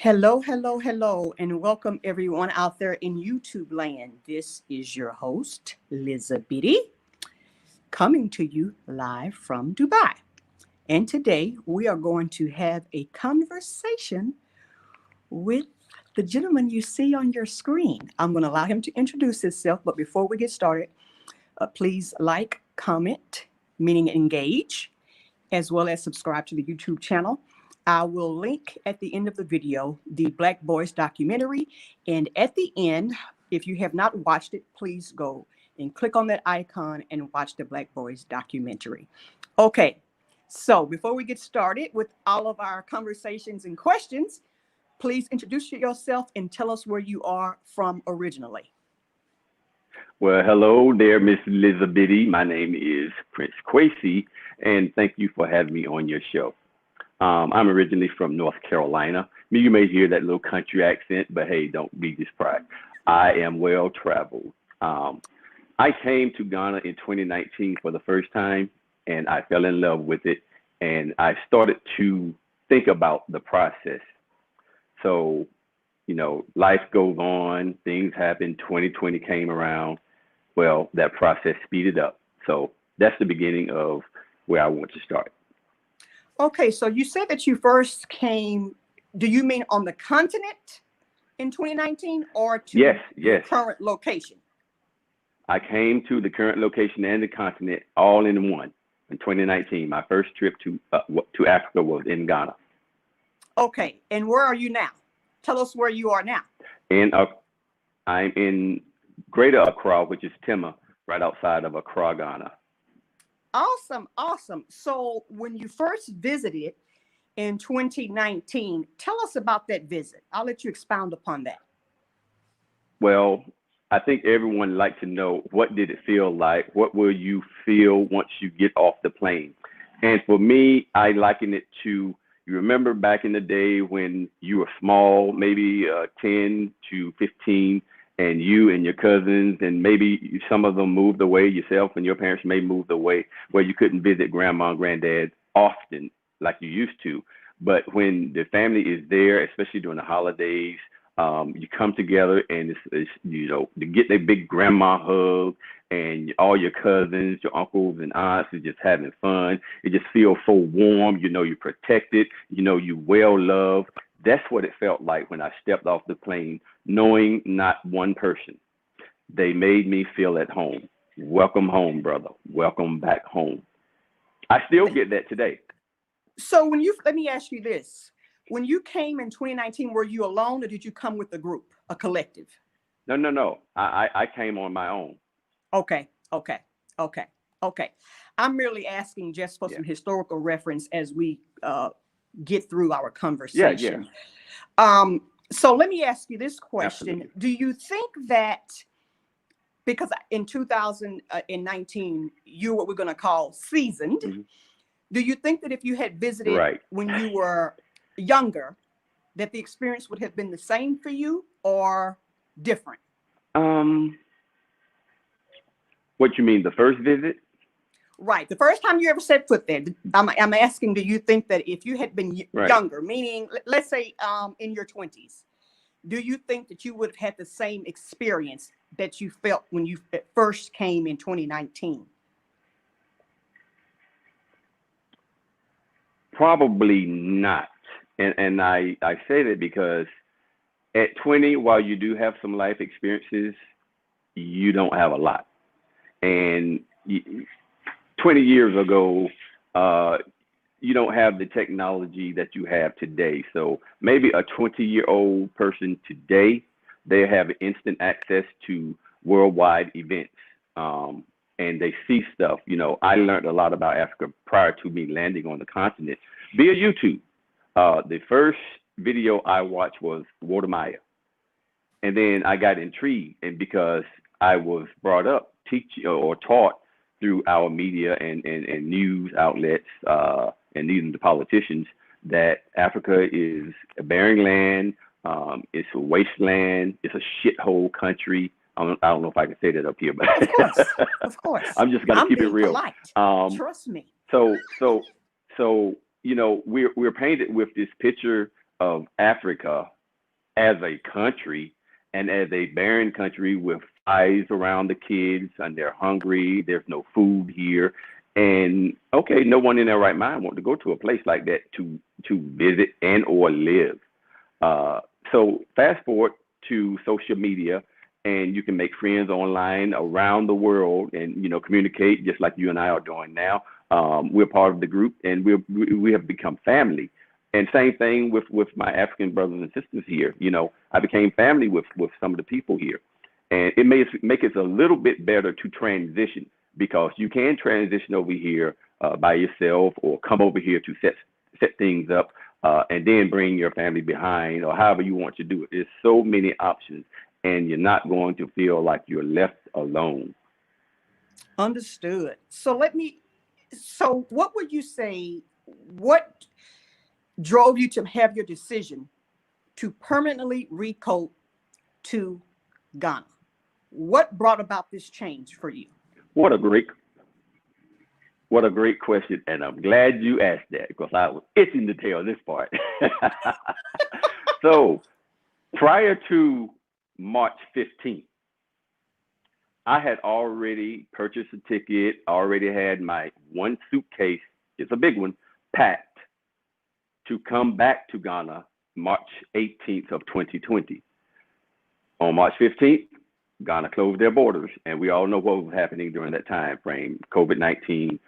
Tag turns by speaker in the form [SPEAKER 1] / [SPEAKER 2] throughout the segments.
[SPEAKER 1] Hello, hello, hello, and welcome everyone out there in YouTube land. This is your host, Lizzabitty, coming to you live from Dubai. And today we are going to have a conversation with the gentleman you see on your screen. I'm going to allow him to introduce himself, but before we get started, please like, comment, meaning engage, as well as subscribe to the YouTube channel. I will link at the end of the video the Black Boys documentary. And at the end, if you have not watched it, please go and click on that icon and watch the Black Boys documentary. Okay, so before we get started with all of our conversations and questions, please introduce yourself and tell us where you are from originally.
[SPEAKER 2] Well, hello there, Miss Lizzabitty. My name is Prince Kwaisi, and thank you for having me on your show. I'm originally from North Carolina. You may hear that little country accent, but hey, don't be surprised. I am well traveled. I came to Ghana in 2019 for the first time, and I fell in love with it. And I started to think about the process. So, life goes on, things happen, 2020 came around. Well, that process speeded up. So that's the beginning of where I want to start.
[SPEAKER 1] Okay, so you said that you first came, do you mean on the continent in 2019 or to the current location?
[SPEAKER 2] I came to the current location and the continent all in one in 2019. My first trip to Africa was in Ghana.
[SPEAKER 1] Okay, and where are you now? Tell us where you are now.
[SPEAKER 2] I'm in Greater Accra, which is Tema, right outside of Accra, Ghana.
[SPEAKER 1] Awesome, awesome. So when you first visited in 2019, tell us about that visit. I'll let you expound upon that.
[SPEAKER 2] Well, I think everyone likes to know, what did it feel like? What will you feel once you get off the plane? And for me, I liken it to, you remember back in the day when you were small, maybe 10 to 15, and you and your cousins, and maybe some of them moved away, yourself and your parents may move away, where you couldn't visit grandma and granddad often like you used to. But when the family is there, especially during the holidays, you come together, and it's to get that big grandma hug, and all your cousins, your uncles and aunts are just having fun. It just feels so warm. You're protected. You well loved. That's what it felt like when I stepped off the plane, knowing not one person. They made me feel at home. Welcome home, brother. Welcome back home. I still get that today.
[SPEAKER 1] So let me ask you this. When you came in 2019, were you alone or did you come with a group, a collective?
[SPEAKER 2] No. I came on my own.
[SPEAKER 1] Okay. I'm merely asking just for some historical reference as we get through our conversation. So let me ask you this question. Absolutely. Do you think that, because in 2019, you're what we're going to call seasoned, do you think that if you had visited when you were younger, that the experience would have been the same for you or different?
[SPEAKER 2] What you mean, the first visit?
[SPEAKER 1] Right. The first time you ever set foot there, I'm asking, do you think that if you had been younger, meaning, let's say in your 20s, do you think that you would have had the same experience that you felt when you first came in 2019?
[SPEAKER 2] Probably not. And I say that because at 20, while you do have some life experiences, you don't have a lot. And 20 years ago, you don't have the technology that you have today. So maybe a 20-year-old person today, they have instant access to worldwide events, and they see stuff. I learned a lot about Africa prior to me landing on the continent via YouTube. The first video I watched was Water Maya. And then I got intrigued, and because I was brought up, taught through our media and news outlets and even the politicians that Africa is a barren land, it's a wasteland, it's a shithole country. I don't know if I can say that up here, but
[SPEAKER 1] of course.
[SPEAKER 2] I'm just gonna keep it real.
[SPEAKER 1] Trust me.
[SPEAKER 2] So we're painted with this picture of Africa as a country and as a barren country with eyes around the kids and they're hungry, there's no food here. And okay, no one in their right mind want to go to a place like that to visit and or live. Uh, so fast forward to social media, and you can make friends online around the world, and communicate just like you and I are doing now. We're part of the group, and we have become family. And same thing with my African brothers and sisters here. I became family with some of the people here, and it may make it a little bit better to transition because you can transition over here by yourself or come over here to set things up and then bring your family behind or however you want to do it. There's so many options, and you're not going to feel like you're left alone.
[SPEAKER 1] Understood. So what would you say, what drove you to have your decision to permanently recoat to Ghana? What brought about this change for you?
[SPEAKER 2] What a great question, and I'm glad you asked that because I was itching to tell this part. So prior to March 15th, I had already purchased a ticket, already had my one suitcase, it's a big one, packed to come back to Ghana March 18th of 2020. On March 15th, Ghana closed their borders, and we all know what was happening during that time frame. COVID-19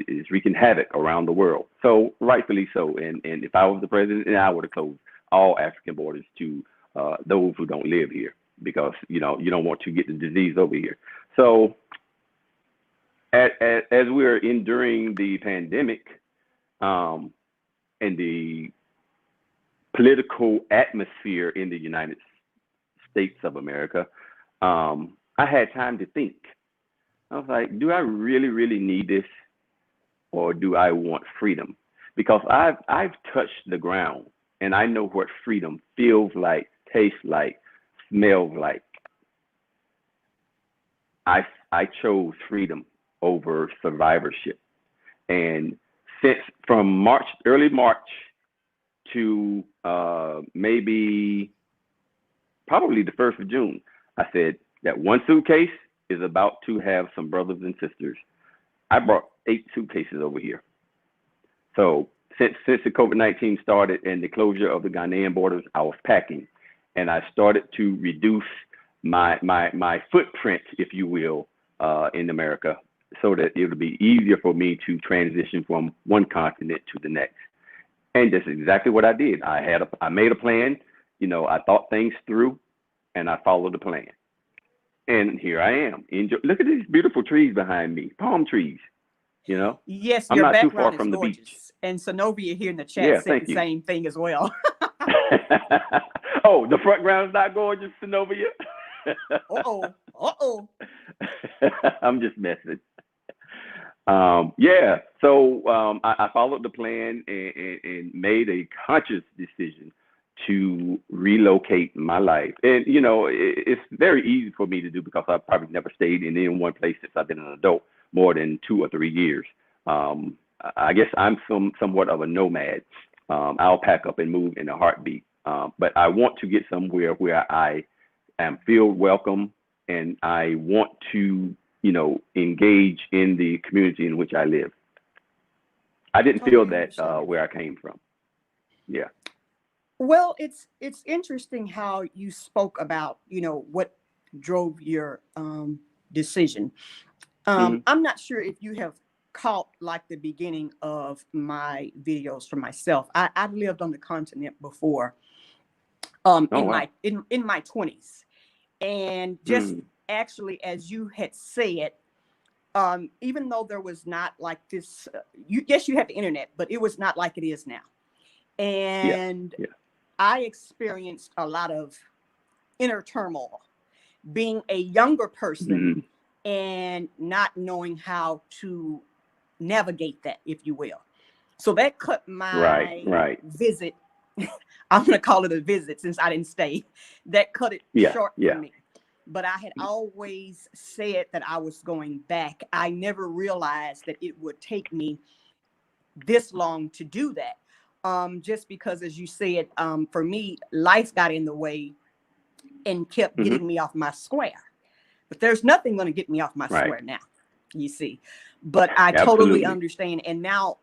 [SPEAKER 2] is wreaking havoc around the world. So rightfully so. And if I was the president, I would have closed all African borders to those who don't live here because, you don't want to get the disease over here. So as we're enduring the pandemic and the political atmosphere in the United States of America, I had time to think. I was like, do I really, really need this, or do I want freedom? Because I've touched the ground, and I know what freedom feels like, tastes like, smells like. I chose freedom over survivorship, and since from early March to maybe probably the 1st of June, I said that one suitcase is about to have some brothers and sisters. I brought 8 suitcases over here. So since the COVID-19 started and the closure of the Ghanaian borders, I was packing, and I started to reduce my footprint, if you will, in America, so that it would be easier for me to transition from one continent to the next. And that's exactly what I did. I made a plan. I thought things through, and I followed the plan. And here I am. Look at these beautiful trees behind me, palm trees.
[SPEAKER 1] Yes,
[SPEAKER 2] I'm
[SPEAKER 1] your
[SPEAKER 2] not too far
[SPEAKER 1] background is
[SPEAKER 2] from the
[SPEAKER 1] gorgeous.
[SPEAKER 2] beach.
[SPEAKER 1] And Sonovia here in the chat
[SPEAKER 2] Yeah,
[SPEAKER 1] said
[SPEAKER 2] thank
[SPEAKER 1] the
[SPEAKER 2] you.
[SPEAKER 1] same thing as well.
[SPEAKER 2] Oh, the front ground's not gorgeous, Zenobia?
[SPEAKER 1] Uh-oh.
[SPEAKER 2] I'm just messing. Yeah, so I followed the plan and made a conscious decision to relocate my life. And, it's very easy for me to do because I've probably never stayed in any one place since I've been an adult more than 2 or 3 years. I guess I'm somewhat of a nomad. I'll pack up and move in a heartbeat. But I want to get somewhere where I am feel welcome and I want to, engage in the community in which I live. I didn't feel that where I came from. Yeah.
[SPEAKER 1] Well, it's interesting how you spoke about, what drove your decision. I'm not sure if you have caught like the beginning of my videos for myself. I've lived on the continent before, in my 20s, and just actually, as you had said, even though there was not like this, yes, you had the internet, but it was not like it is now. And I experienced a lot of inner turmoil being a younger person and not knowing how to navigate that, if you will. So that cut my visit. I'm going to call it a visit since I didn't stay. That cut it short for me. But I had always said that I was going back. I never realized that it would take me this long to do that. just because, as you said, for me, life got in the way and kept getting me off my square. But there's nothing going to get me off my square now, you see. But I totally understand. And now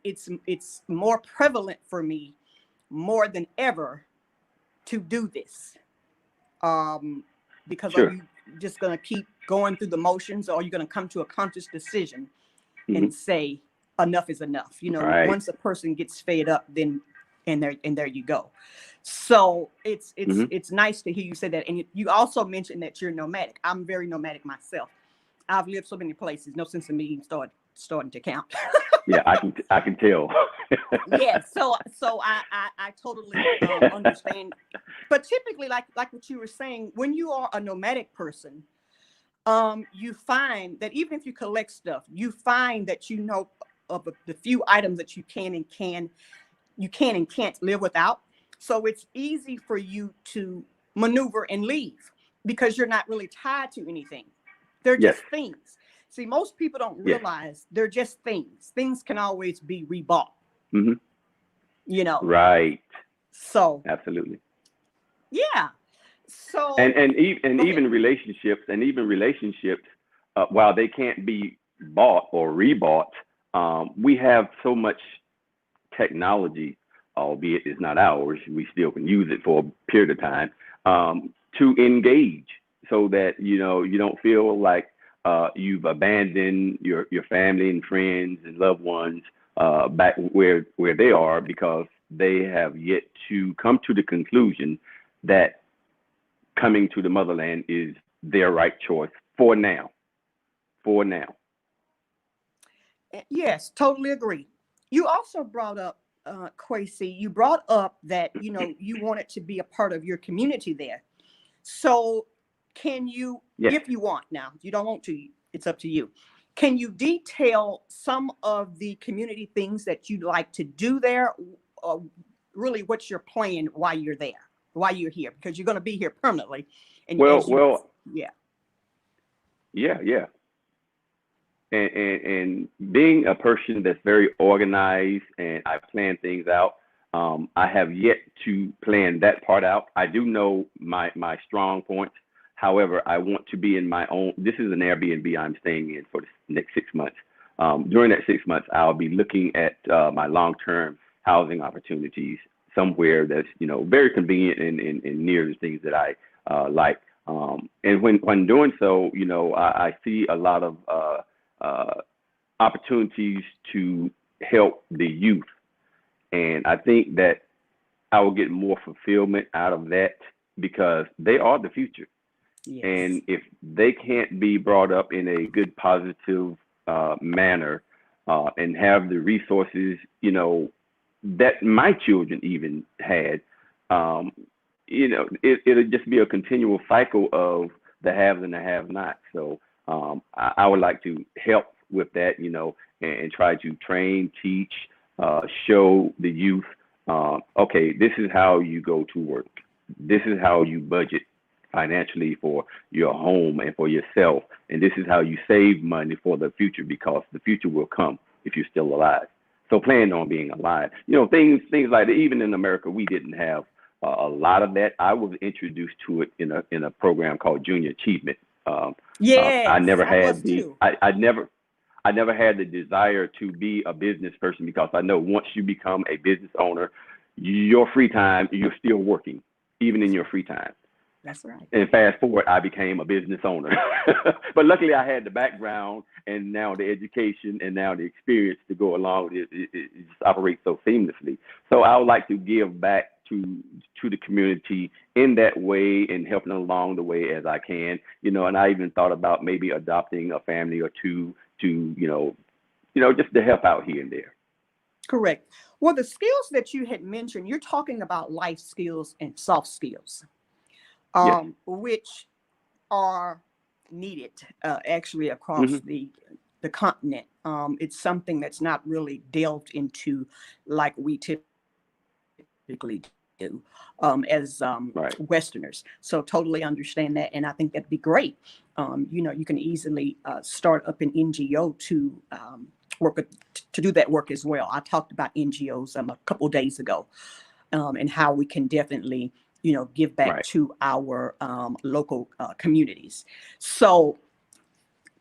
[SPEAKER 1] it's more prevalent for me more than ever to do this. Because are you just going to keep going through the motions, or are you going to come to a conscious decision and say enough is enough? You know, once a person gets fed up, then and there you go. So it's nice to hear you say that. And you also mentioned that you're nomadic. I'm very nomadic myself. I've lived so many places. No sense in me starting to count.
[SPEAKER 2] Yeah, I can tell.
[SPEAKER 1] Yeah, so I totally understand. But typically, like what you were saying, when you are a nomadic person, you find that even if you collect stuff, you find that you know of the few items that you can and can't live without. So it's easy for you to maneuver and leave because you're not really tied to anything. They're just things. See, most people don't realize they're just things. Things can always be rebought. You know.
[SPEAKER 2] Right.
[SPEAKER 1] So
[SPEAKER 2] absolutely.
[SPEAKER 1] Yeah. So
[SPEAKER 2] and even relationships, while they can't be bought or rebought, we have so much technology, albeit it's not ours, we still can use it for a period of time, to engage, so that you don't feel like you've abandoned your family and friends and loved ones back where they are, because they have yet to come to the conclusion that coming to the motherland is their right choice for now.
[SPEAKER 1] Yes, totally agree. You also brought up, Kwasi, you brought up that, you wanted to be a part of your community there. So can you, if you want, now, if you don't want to, it's up to you. Can you detail some of the community things that you'd like to do there? Really, what's your plan while you're there, while you're here? Because you're going to be here permanently. And
[SPEAKER 2] And being a person that's very organized and I plan things out, I have yet to plan that part out. I do know my strong points. However, I want to be in my own. This is an Airbnb I'm staying in for the next 6 months. During that 6 months, I'll be looking at my long-term housing opportunities somewhere that's very convenient and near the things that I like. And when doing so, I see a lot of opportunities to help the youth. And I think that I will get more fulfillment out of that because they are the future. Yes. And if they can't be brought up in a good, positive manner and have the resources, that my children even had, it'll just be a continual cycle of the haves and the have-nots. So I would like to help with that, and try to train, teach, show the youth, okay, this is how you go to work. This is how you budget financially for your home and for yourself. And this is how you save money for the future, because the future will come if you're still alive. So plan on being alive. Things like that. Even in America, we didn't have a lot of that. I was introduced to it in a program called Junior Achievement. I never had I never had the desire to be a business person, because I know once you become a business owner, your free time, you're still working, even in your free time.
[SPEAKER 1] That's right.
[SPEAKER 2] And fast forward, I became a business owner. But luckily I had the background and now the education and now the experience to go along with it. It just operates so seamlessly. So I would like to give back to the community in that way and helping along the way as I can. And I even thought about maybe adopting a family or two to, just to help out here and there.
[SPEAKER 1] Correct. Well, the skills that you had mentioned, you're talking about life skills and soft skills.
[SPEAKER 2] Yes.
[SPEAKER 1] Which are needed actually across the continent. It's something that's not really delved into like we typically do as Westerners. So totally understand that. And I think that'd be great. You can easily start up an NGO to work to do that work as well. I talked about NGOs a couple of days ago, and how we can definitely, give back
[SPEAKER 2] Right.
[SPEAKER 1] to our local communities. So,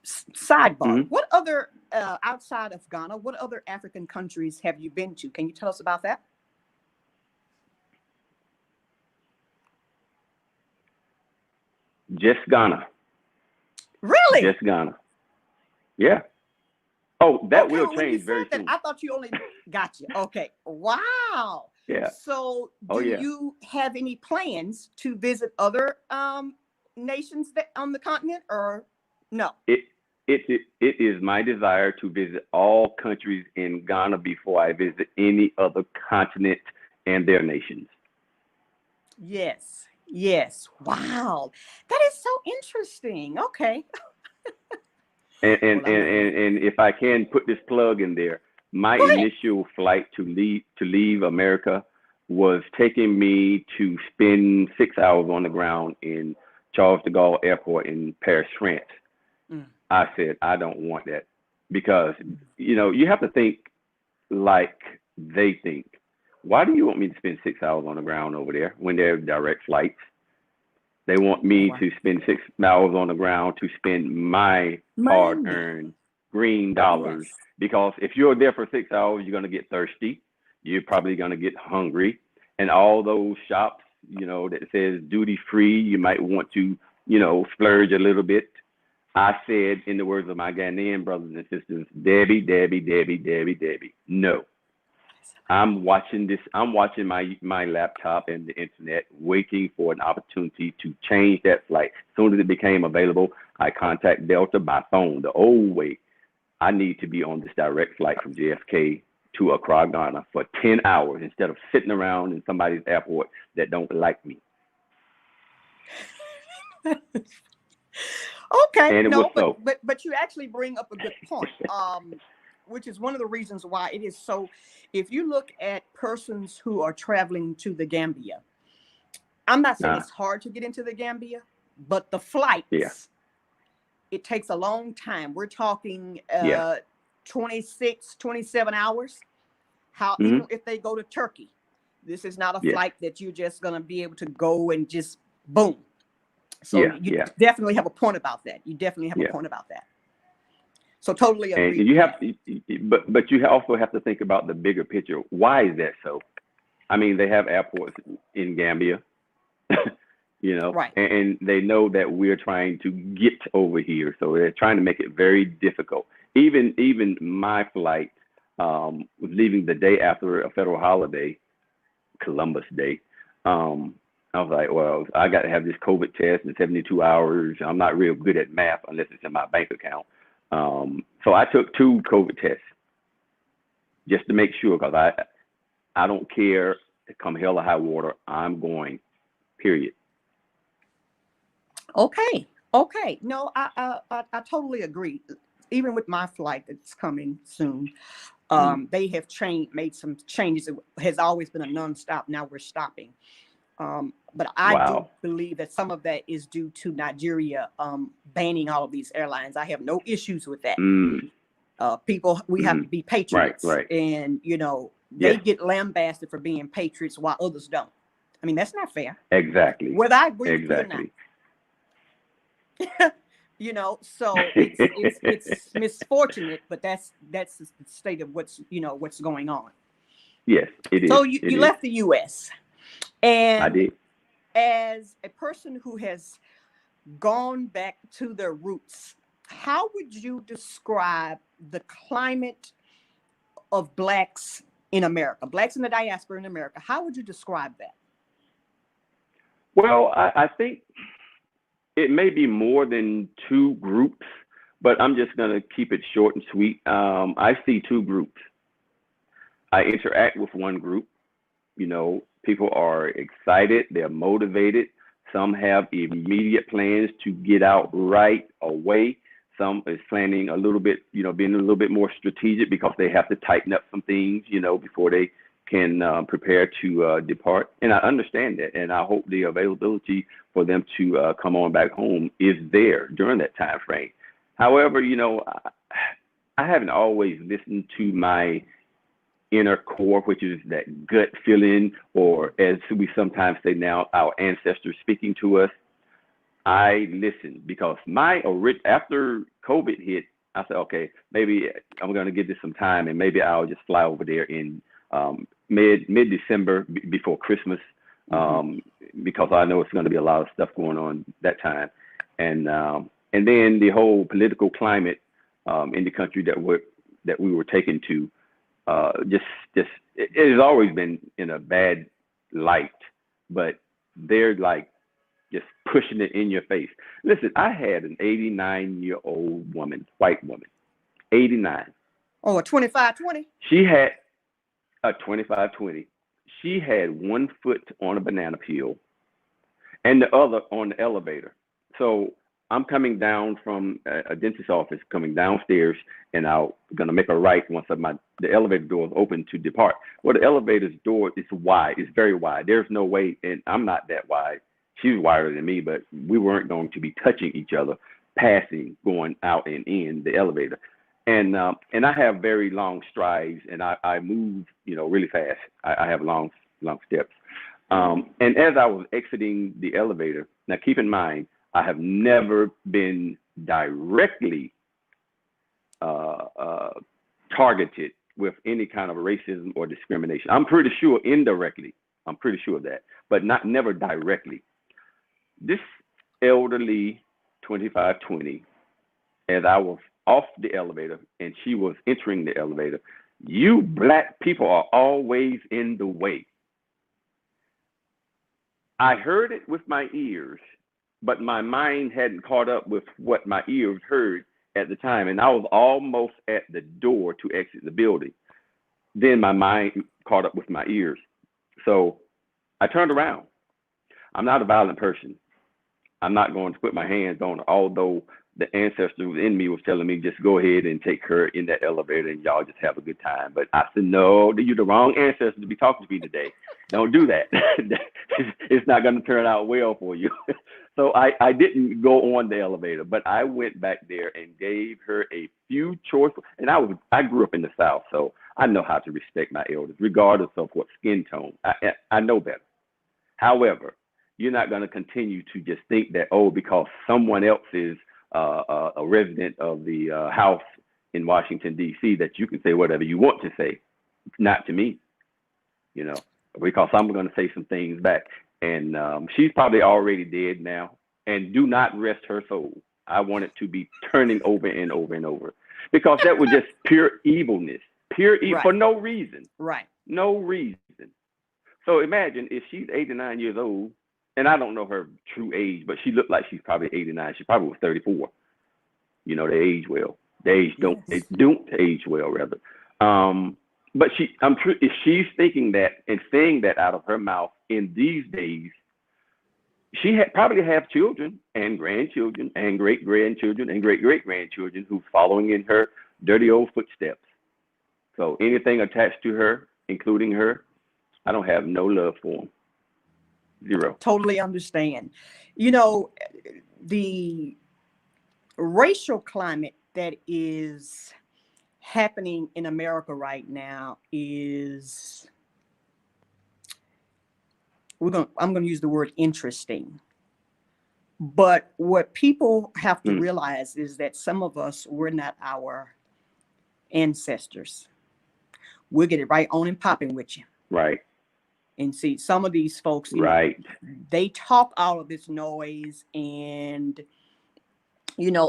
[SPEAKER 1] sidebar, what other, outside of Ghana, what other African countries have you been to? Can you tell us about that?
[SPEAKER 2] Just Ghana.
[SPEAKER 1] Really?
[SPEAKER 2] Just Ghana. Yeah. Oh, that
[SPEAKER 1] Okay,
[SPEAKER 2] will
[SPEAKER 1] well, when you
[SPEAKER 2] change
[SPEAKER 1] said
[SPEAKER 2] very
[SPEAKER 1] that,
[SPEAKER 2] soon.
[SPEAKER 1] I thought you only got you. Okay. Wow.
[SPEAKER 2] Yeah.
[SPEAKER 1] So
[SPEAKER 2] Oh,
[SPEAKER 1] do
[SPEAKER 2] yeah.
[SPEAKER 1] you have any plans to visit other nations that on the continent, or no?
[SPEAKER 2] It is my desire to visit all countries in Ghana before I visit any other continent and their nations.
[SPEAKER 1] Yes. Yes. Wow. That is so interesting. Okay.
[SPEAKER 2] And and,
[SPEAKER 1] Well, I'm
[SPEAKER 2] and,
[SPEAKER 1] looking
[SPEAKER 2] and
[SPEAKER 1] at.
[SPEAKER 2] and if I can put this plug in there, my
[SPEAKER 1] Go ahead.
[SPEAKER 2] initial flight to leave America was taking me to spend 6 hours on the ground in Charles de Gaulle Airport in Paris, France.
[SPEAKER 1] Mm,
[SPEAKER 2] I said, I don't want that because,
[SPEAKER 1] mm.
[SPEAKER 2] you have to think like they think. Why do you want me to spend 6 hours on the ground over there when there are direct flights? They want
[SPEAKER 1] Oh,
[SPEAKER 2] me
[SPEAKER 1] wow.
[SPEAKER 2] to spend 6 hours on the ground to spend my
[SPEAKER 1] Money.
[SPEAKER 2] hard-earned green dollars.
[SPEAKER 1] Yes.
[SPEAKER 2] Because if you're there for 6 hours, you're going to get thirsty. You're probably going to get hungry. And all those shops, that says duty free, you might want to, splurge a little bit. I said, in the words of my Ghanaian brothers and sisters, Debbie, Debbie, Debbie, Debbie, Debbie, no. I'm watching this. I'm watching my laptop and the internet, waiting for an opportunity to change that flight. As soon as it became available, I contact Delta by phone the old way. I need to be on this direct flight from JFK to Accra, Ghana for 10 hours instead of sitting around in somebody's airport that don't like me.
[SPEAKER 1] Okay.
[SPEAKER 2] And it was
[SPEAKER 1] No,
[SPEAKER 2] so.
[SPEAKER 1] but you actually bring up a good point. Which is one of the reasons why it is so. If you look at persons who are traveling to the Gambia, I'm not saying it's hard to get into the Gambia, but the flights,
[SPEAKER 2] Yeah.
[SPEAKER 1] it takes a long time. We're talking
[SPEAKER 2] Yeah.
[SPEAKER 1] 26, 27 hours. How
[SPEAKER 2] Mhm.
[SPEAKER 1] even if they go to Turkey, this is not a
[SPEAKER 2] Yes.
[SPEAKER 1] flight that you're just going to be able to go and just boom. So
[SPEAKER 2] Yeah.
[SPEAKER 1] you
[SPEAKER 2] Yeah.
[SPEAKER 1] definitely have a point about that. You definitely have a
[SPEAKER 2] Yeah.
[SPEAKER 1] point about that. So totally
[SPEAKER 2] And
[SPEAKER 1] agree
[SPEAKER 2] you
[SPEAKER 1] with
[SPEAKER 2] have
[SPEAKER 1] that.
[SPEAKER 2] but you also have to think about the bigger picture. Why is that so? I mean, they have airports in Gambia,
[SPEAKER 1] Right.
[SPEAKER 2] and they know that we're trying to get over here, so they're trying to make it very difficult. Even my flight was leaving the day after a federal holiday, Columbus Day. I was like, well, I got to have this COVID test in 72 hours. I'm not real good at math unless it's in my bank account. So I took 2 COVID tests just to make sure, because I don't care, come hell or high water, I'm going, period.
[SPEAKER 1] Okay. No, I totally agree. Even with my flight that's coming soon, they have made some changes. It has always been a nonstop. Now we're stopping. But I do
[SPEAKER 2] Wow.
[SPEAKER 1] believe that some of that is due to Nigeria banning all of these airlines. I have no issues with that.
[SPEAKER 2] Mm,
[SPEAKER 1] People, we have to be patriots,
[SPEAKER 2] right.
[SPEAKER 1] and they
[SPEAKER 2] Yes,
[SPEAKER 1] get lambasted for being patriots while others don't. I mean, that's not fair.
[SPEAKER 2] exactly.
[SPEAKER 1] Whether I agree with you or not.
[SPEAKER 2] Exactly.
[SPEAKER 1] So it's misfortunate, but that's the state of what's going on.
[SPEAKER 2] Yes, it is.
[SPEAKER 1] So
[SPEAKER 2] It
[SPEAKER 1] you
[SPEAKER 2] is.
[SPEAKER 1] left the US,
[SPEAKER 2] I
[SPEAKER 1] and
[SPEAKER 2] did.
[SPEAKER 1] as a person who has gone back to their roots, how would you describe the climate of Blacks in America, Blacks in the diaspora in America? How would you describe that?
[SPEAKER 2] Well, I think it may be more than 2 groups, but I'm just going to keep it short and sweet. I see 2 groups. I interact with one group. People are excited, they're motivated. Some have immediate plans to get out right away. Some is planning a little bit, being a little bit more strategic because they have to tighten up some things, before they can prepare to depart. And I understand that, and I hope the availability for them to come on back home is there during that time frame. However, I haven't always listened to my inner core, which is that gut feeling, or as we sometimes say now, our ancestors speaking to us. I listened because after COVID hit, I said, okay, maybe I'm going to give this some time, and maybe I'll just fly over there in mid December before Christmas, because I know it's going to be a lot of stuff going on that time, and then the whole political climate in the country that we were taken to, just it has always been in a bad light, but they're like just pushing it in your face. Listen, I had an 89-year-old woman, white woman, 89.
[SPEAKER 1] Oh, a 25-20?
[SPEAKER 2] She had a 25-20. She had one foot on a banana peel and the other on the elevator. So I'm coming down from a dentist's office, coming downstairs, and I'm gonna make a right once the elevator door is open to depart. Well, the elevator's door is wide. It's very wide. There's no way, and I'm not that wide. She's wider than me, but we weren't going to be touching each other, passing, going out and in the elevator. And I have very long strides, and I move, really fast. I have long steps. And as I was exiting the elevator, now keep in mind, I have never been directly targeted with any kind of racism or discrimination. I'm pretty sure indirectly. I'm pretty sure of that, but never directly. This elderly 25-20, as I was off the elevator and she was entering the elevator, you black people are always in the way. I heard it with my ears, but my mind hadn't caught up with what my ears heard at the time. And I was almost at the door to exit the building. Then my mind caught up with my ears. So I turned around. I'm not a violent person. I'm not going to put my hands on her, although the ancestor in me was telling me just go ahead and take her in that elevator and y'all just have a good time. But I said, no, you're the wrong ancestor to be talking to me today. Don't do that. It's not going to turn out well for you. So I didn't go on the elevator, but I went back there and gave her a few choice. And I grew up in the South, so I know how to respect my elders, regardless of what skin tone. I know better. However, you're not going to continue to just think that, because someone else is a resident of the House in Washington, D.C., that you can say whatever you want to say. Not to me, because I'm going to say some things back. And she's probably already dead now. And do not rest her soul. I want it to be turning over and over and over, because that was just pure evilness, right. For no reason.
[SPEAKER 1] Right.
[SPEAKER 2] No reason. So imagine if she's 89 years old, and I don't know her true age, but she looked like she's probably 89. She probably was 34. They age well. They don't age well, rather. But if she's thinking that and saying that out of her mouth in these days, she probably have children and grandchildren and great-grandchildren and great-great-grandchildren who's following in her dirty old footsteps. So anything attached to her, including her, I don't have no love for them. Zero.
[SPEAKER 1] Totally understand. The racial climate that is happening in America right now is, I'm going to use the word interesting. But what people have to realize is that some of us, we're not our ancestors. We'll get it right on and popping with you.
[SPEAKER 2] Right.
[SPEAKER 1] And see, some of these folks,
[SPEAKER 2] right.
[SPEAKER 1] They talk all of this noise and,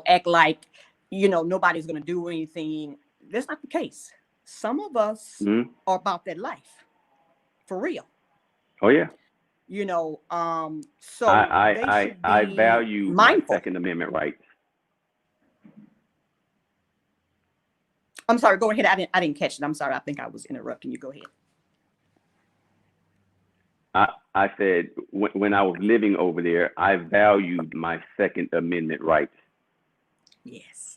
[SPEAKER 1] act like, nobody's going to do anything. That's not the case. Some of us are about that life, for real.
[SPEAKER 2] Oh yeah.
[SPEAKER 1] So
[SPEAKER 2] I value
[SPEAKER 1] mindful.
[SPEAKER 2] my Second Amendment rights.
[SPEAKER 1] I'm sorry. Go ahead. I didn't catch it. I'm sorry. I think I was interrupting you. Go ahead.
[SPEAKER 2] I said when I was living over there, I valued my Second Amendment rights.
[SPEAKER 1] Yes.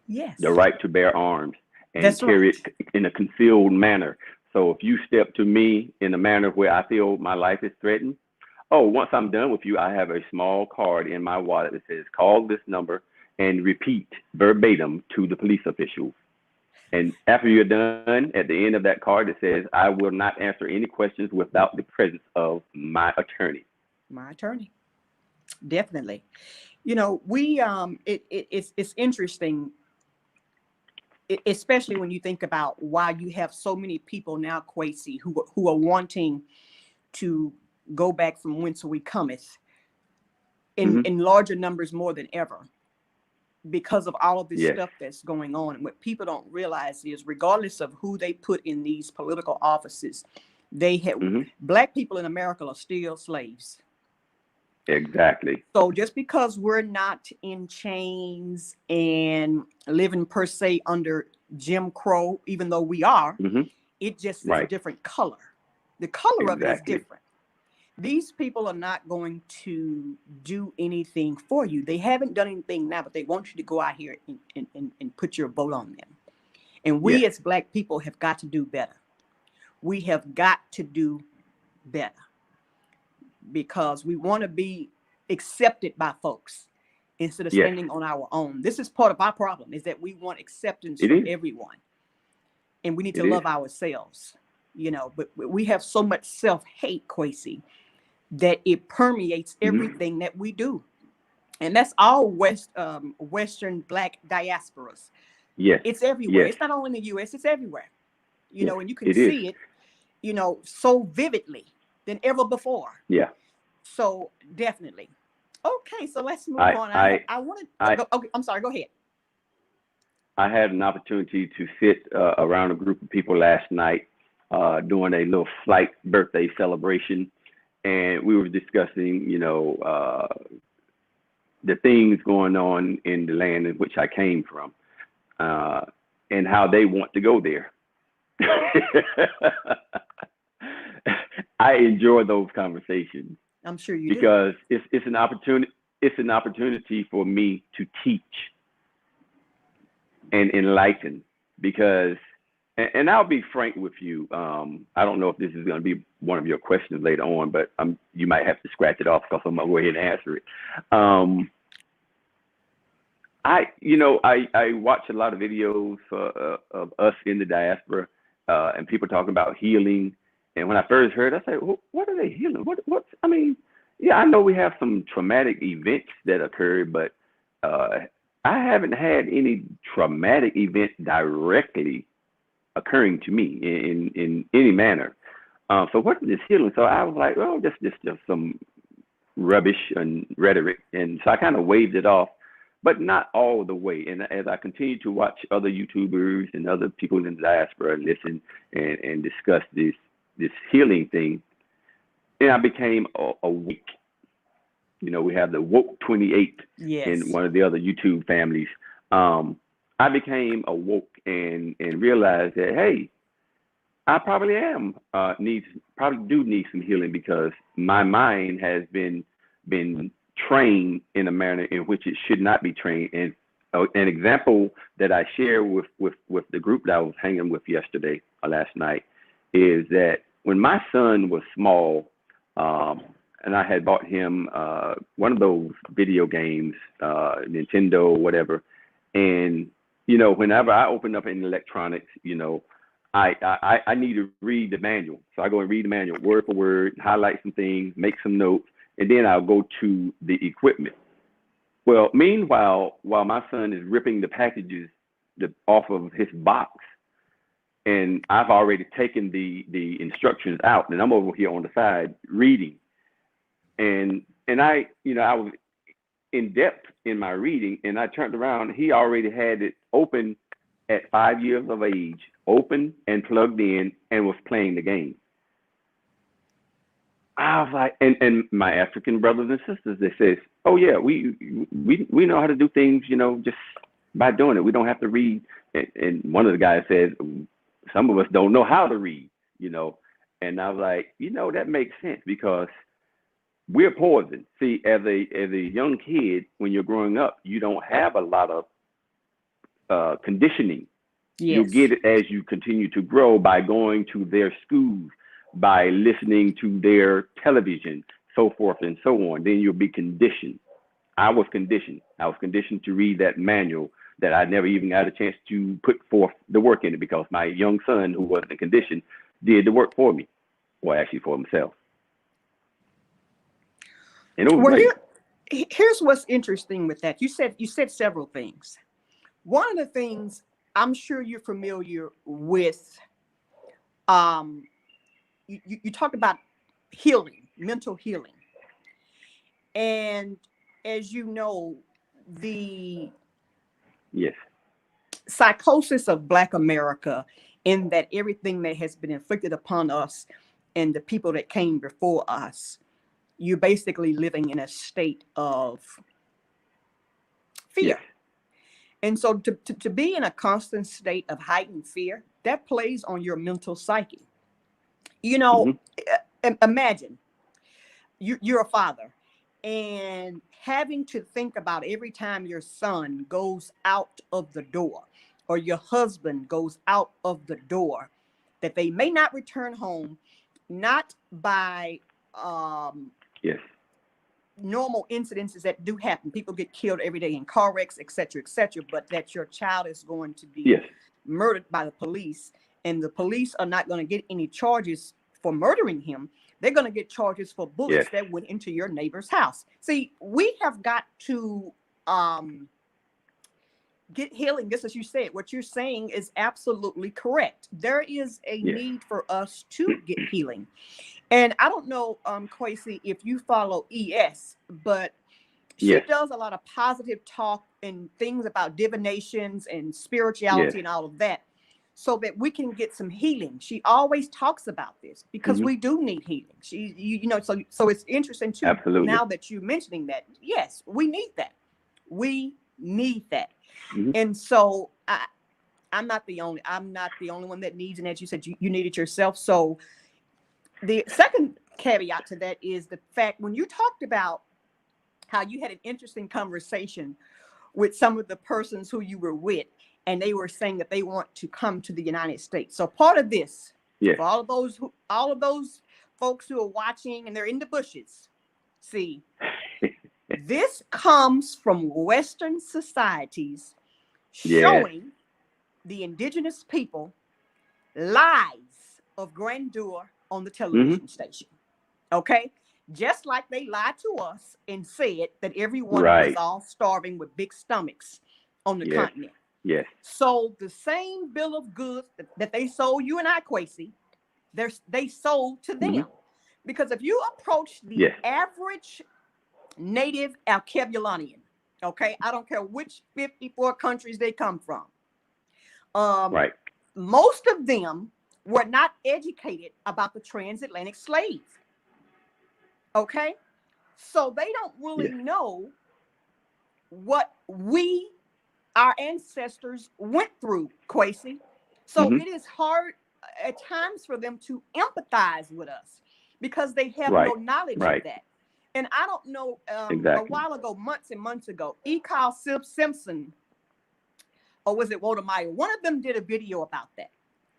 [SPEAKER 1] Yes.
[SPEAKER 2] The right to bear arms and carry it in a concealed manner. So if you step to me in a manner where I feel my life is threatened, once I'm done with you, I have a small card in my wallet that says, call this number and repeat verbatim to the police officials. And after you're done, at the end of that card, it says, "I will not answer any questions without the presence of my attorney."
[SPEAKER 1] My attorney. Definitely. You know, we it's interesting, especially when you think about why you have so many people now, Kwasi, who are wanting to go back from whence we cometh in larger numbers more than ever, because of all of this
[SPEAKER 2] Yes.
[SPEAKER 1] stuff that's going on. And what people don't realize is, regardless of who they put in these political offices, they have Black people in America are still slaves.
[SPEAKER 2] Exactly.
[SPEAKER 1] So just because we're not in chains and living per se under Jim Crow, even though we are, it just is a
[SPEAKER 2] Right.
[SPEAKER 1] different color. The color of it is
[SPEAKER 2] Exactly.
[SPEAKER 1] different. These people are not going to do anything for you. They haven't done anything now, but they want you to go out here and put your vote on them. And we
[SPEAKER 2] Yes.
[SPEAKER 1] as Black people have got to do better. We have got to do better, because we want to be accepted by folks instead of
[SPEAKER 2] Yes.
[SPEAKER 1] standing on our own. This is part of our problem, is that we want acceptance
[SPEAKER 2] It
[SPEAKER 1] from
[SPEAKER 2] is.
[SPEAKER 1] everyone, and we need to
[SPEAKER 2] It is.
[SPEAKER 1] love ourselves, you know, but we have so much self-hate, Kwasi, that it permeates everything that we do. And that's all Western Black diasporas.
[SPEAKER 2] Yes.
[SPEAKER 1] It's everywhere.
[SPEAKER 2] Yes.
[SPEAKER 1] It's not only in the US, it's everywhere, you
[SPEAKER 2] Yes.
[SPEAKER 1] know, and you can
[SPEAKER 2] It is.
[SPEAKER 1] see it, you know, so vividly than ever before.
[SPEAKER 2] Yeah.
[SPEAKER 1] So definitely. Okay, so let's move on.
[SPEAKER 2] I
[SPEAKER 1] I want to. Okay, I'm sorry. Go ahead.
[SPEAKER 2] I had an opportunity to sit around a group of people last night doing a little slight birthday celebration, and we were discussing, the things going on in the land in which I came from, and how they want to go there. I enjoy those conversations
[SPEAKER 1] I'm sure you do.
[SPEAKER 2] because it's an opportunity. It's an opportunity for me to teach and enlighten. Because, and I'll be frank with you. I don't know if this is going to be one of your questions later on, but you might have to scratch it off because I'm going to go ahead and answer it. I watch a lot of videos of us in the diaspora, and people talking about healing. And when I first heard, I said, well, "What are they healing? What's? I mean, yeah, I know we have some traumatic events that occurred, but I haven't had any traumatic event directly occurring to me in any manner. So what is this healing?" So I was like, "Oh, just some rubbish and rhetoric," and so I kind of waved it off, but not all the way. And as I continue to watch other YouTubers and other people in the diaspora listen and discuss this healing thing, and I became awake. We have the Woke 28
[SPEAKER 1] Yes.
[SPEAKER 2] in one of the other YouTube families. I became awoke and realized that, hey, I probably do need some healing, because my mind has been trained in a manner in which it should not be trained. And an example that I share with the group that I was hanging with yesterday or last night is that when my son was small, and I had bought him one of those video games, Nintendo, whatever. And, whenever I open up any electronics, I need to read the manual. So I go and read the manual word for word, highlight some things, make some notes, and then I'll go to the equipment. Well, meanwhile, while my son is ripping the packages off of his box, and I've already taken the instructions out, and I'm over here on the side reading. And I was in depth in my reading, and I turned around. He already had it open at 5 years of age, open and plugged in, and was playing the game. I was like, and my African brothers and sisters, they says, "Oh yeah, we know how to do things, just by doing it. We don't have to read." And one of the guys says, "Some of us don't know how to read, And I was like, that makes sense, because we're poison. See, as a young kid, when you're growing up, you don't have a lot of conditioning.
[SPEAKER 1] Yes.
[SPEAKER 2] You get it as you continue to grow by going to their schools, by listening to their television, so forth and so on. Then you'll be conditioned. I was conditioned. I was conditioned to read that manual that I never even got a chance to put forth the work in it because my young son, who wasn't in condition, did the work for me, or actually for himself. And it was great.
[SPEAKER 1] Here's what's interesting with that. You said several things. One of the things I'm sure you're familiar with, you talked about healing, mental healing. And as you know, the psychosis of Black America, in that everything that has been inflicted upon us and the people that came before us, you're basically living in a state of fear. And so to be in a constant state of heightened fear, that plays on your mental psyche. You know, imagine you're a father and having to think about every time your son goes out of the door or your husband goes out of the door, that they may not return home, not by normal incidences that do happen. People get killed every day in car wrecks, et cetera, but that your child is going to be murdered by the police, and the police are not going to get any charges for murdering him. They're going to get charges for bullets that went into your neighbor's house. See, we have got to get healing. Just as you said, what you're saying is absolutely correct. There is a need for us to get healing. And I don't know, Kwasi, if you follow ES, but she does a lot of positive talk and things about divinations and spirituality and all of that, so that we can get some healing. She always talks about this because we do need healing. So it's interesting too. Absolutely. Now that you're mentioning that, yes, we need that. We need that. And so I'm not the only one that needs, and as you said, you need it yourself. So the second caveat to that is the fact when you talked about how you had an interesting conversation with some of the persons who you were with, and they were saying that they want to come to the United States. So part of this, for all of those folks who are watching and they're in the bushes, see, this comes from Western societies showing the indigenous people lies of grandeur on the television station. Okay? Just like they lied to us and said that everyone was all starving with big stomachs on the continent. So the same bill of goods that they sold you and I, Kwasi, they sold to them. Because if you approach the average native Alkebulanian, okay, I don't care which 54 countries they come from, most of them were not educated about the transatlantic slave. Okay, so they don't really know what our ancestors went through, Kwasi. So it is hard at times for them to empathize with us because they have no knowledge of that. And I don't know, a while ago, months and months ago, Carl Simpson, or was it Walter Meyer? One of them did a video about that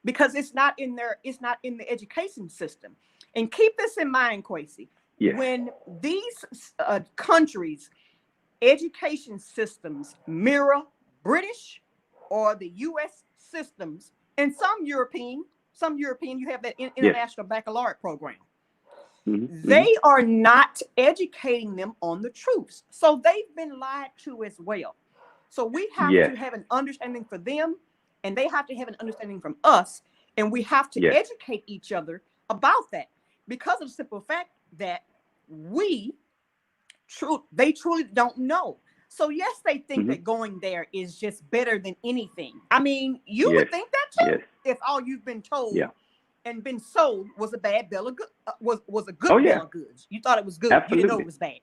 [SPEAKER 1] because it's not in the education system. And keep this in mind, Kwasi. When these countries' education systems mirror British or the U.S. systems, and some European, you have that international baccalaureate program. They are not educating them on the truths. So they've been lied to as well. So we have to have an understanding for them, and they have to have an understanding from us, and we have to educate each other about that because of the simple fact that they truly don't know. So yes, they think that going there is just better than anything. I mean, you would think that too, if all you've been told and been sold was a bad bill of goods, was a good bill of goods. You thought it was good.
[SPEAKER 2] Absolutely.
[SPEAKER 1] You didn't know it was bad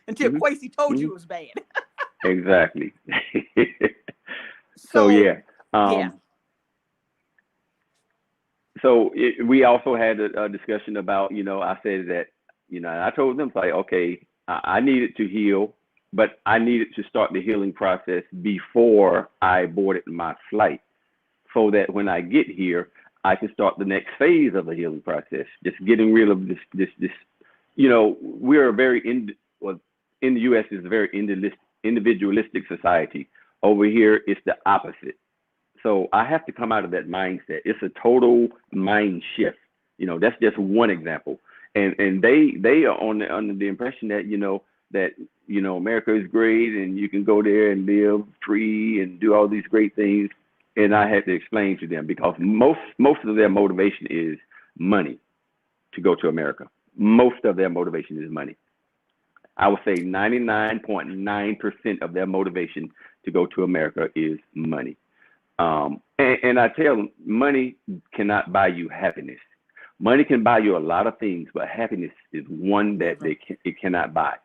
[SPEAKER 1] until Kwasi told you it was bad.
[SPEAKER 2] Exactly. So we also had a discussion about, I said that, and I told them, like, okay, I needed to heal, but I needed to start the healing process before I boarded my flight, so that when I get here, I can start the next phase of the healing process. Just getting rid of this. We're in the U.S. is a very individualistic society, Over here, it's the opposite. So I have to come out of that mindset. It's a total mind shift. That's just one example. And they are under the impression that America is great and you can go there and live free and do all these great things. And I had to explain to them, because most of their motivation is money to go to America. Most of their motivation is money. I would say 99.9% of their motivation to go to America is money. And I tell them, money cannot buy you happiness. Money can buy you a lot of things, but happiness is one that it cannot buy.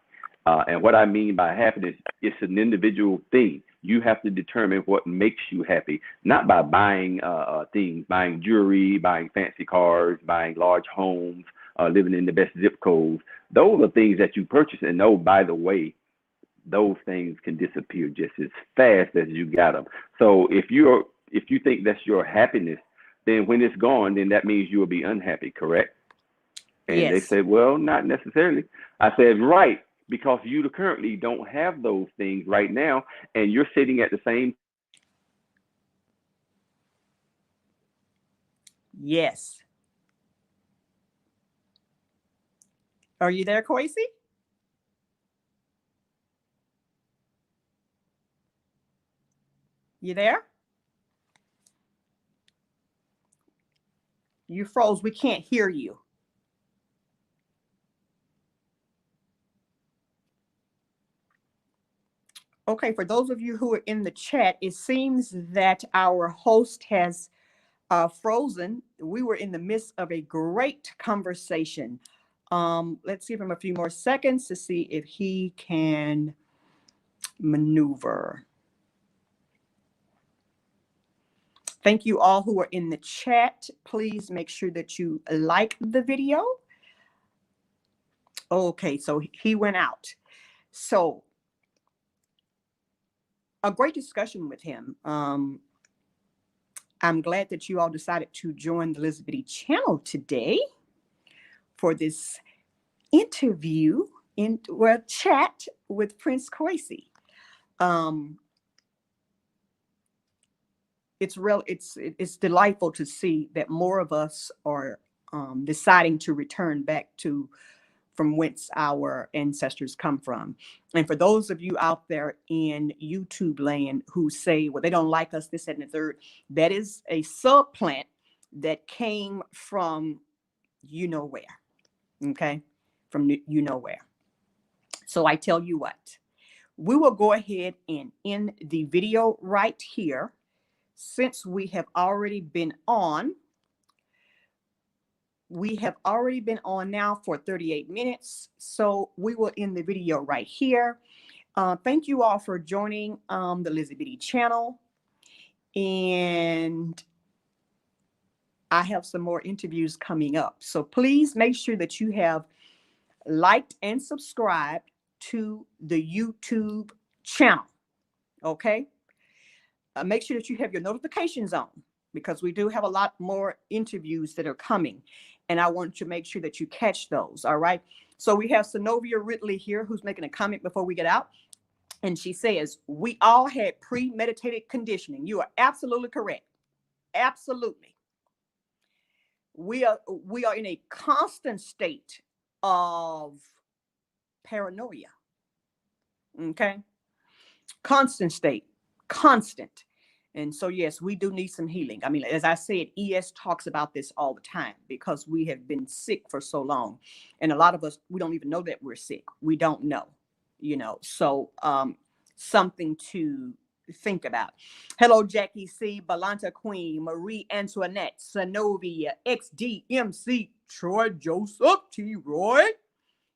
[SPEAKER 2] And what I mean by happiness, it's an individual thing. You have to determine what makes you happy, not by buying things, buying jewelry, buying fancy cars, buying large homes, living in the best zip codes. Those are things that you purchase, and oh, by the way, those things can disappear just as fast as you got them. So if you think that's your happiness, then when it's gone, then that means you will be unhappy, correct? And
[SPEAKER 1] Yes.
[SPEAKER 2] They said, well, not necessarily. I said, right, because you currently don't have those things right now, and you're sitting at the same.
[SPEAKER 1] Yes. Are you there, Kwasi? You there? You froze. We can't hear you. Okay, for those of you who are in the chat, it seems that our host has frozen. We were in the midst of a great conversation. Let's give him a few more seconds to see if he can maneuver. Thank you all who are in the chat. Please make sure that you like the video. Okay, so he went out. So a great discussion with him. I'm glad that you all decided to join the Lizzabitty channel today for this interview chat with Prince Kwaisi. It's delightful to see that more of us are deciding to return back from whence our ancestors come from. And for those of you out there in YouTube land who say, well, they don't like us, this, and the third, that is a subplant that came from where, okay? From where. So I tell you what, we will go ahead and end the video right here. Since we have already been on, now for 38 minutes. So we will end the video right here. Thank you all for joining the Lizzabitty channel. And I have some more interviews coming up. So please make sure that you have liked and subscribed to the YouTube channel. Okay? Make sure that you have your notifications on, because we do have a lot more interviews that are coming. And I want to make sure that you catch those. All right. So we have Synovia Ridley here, who's making a comment before we get out. And she says, we all had premeditated conditioning. You are absolutely correct. Absolutely. We are in a constant state of paranoia. Okay. Constant state. Constant. And so, yes, we do need some healing. I mean, as I said, ES talks about this all the time because we have been sick for so long. And a lot of us, we don't even know that we're sick. We don't know, so something to think about. Hello, Jackie C, Balanta Queen, Marie Antoinette, Synovia, XDMC, Troy Joseph, T Roy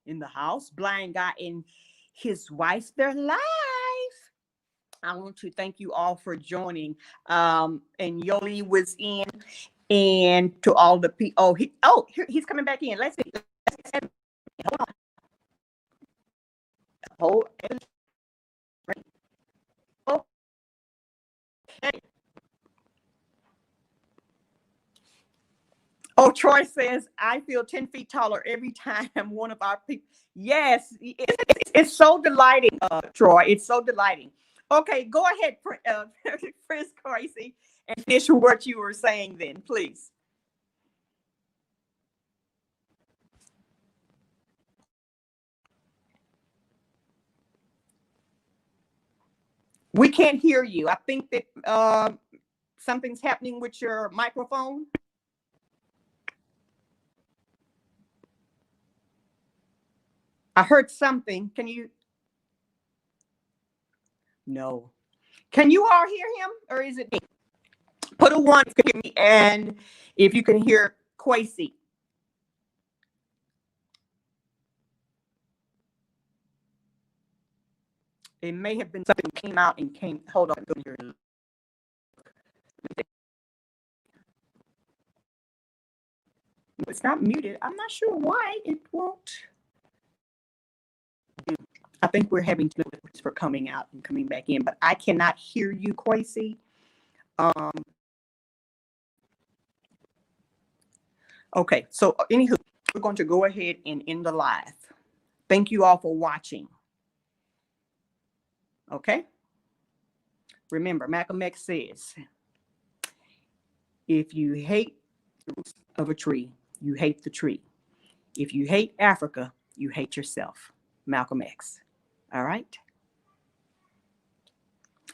[SPEAKER 1] in the house, Blind Guy and his wife, they're live. I want to thank you all for joining. And Yoli was in, and to all the people. He's coming back in. Let's see. Hold on. Okay. Oh, Troy says, I feel 10 feet taller every time one of our people. Yes, it's so delighting, Troy. It's so delighting. Okay, go ahead, Prince Kwaisi, and finish what you were saying then, please. We can't hear you. I think that something's happening with your microphone. I heard something. Can you? No. Can you all hear him, or is it me? Put a one if you can hear me, and if you can hear Kwasi. It may have been something that came out and came. Hold on. It's not muted. I'm not sure why it won't. I think we're having difficulties for coming out and coming back in, but I cannot hear you, Kwasi. Okay, so anywho, we're going to go ahead and end the live. Thank you all for watching. Okay? Remember, Malcolm X says, if you hate the roots of a tree, you hate the tree. If you hate Africa, you hate yourself. Malcolm X. All right?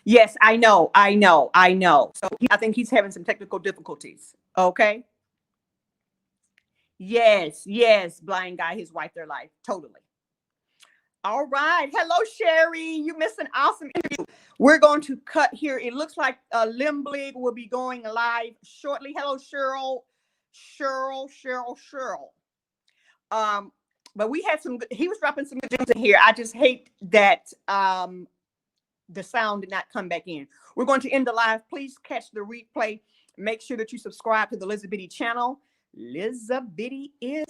[SPEAKER 1] Yes, I know. So I think he's having some technical difficulties. Okay? Yes, blind guy, his wife, their life. Totally. All right. Hello, Sherry. You missed an awesome interview. We're going to cut here. It looks like Limblig will be going live shortly. Hello, Cheryl. But we had some good, he was dropping some good gems in here. I just hate that the sound did not come back in. We're going to end the live. Please catch the replay. Make sure that you subscribe to the Lizzabitty channel. Lizzabitty is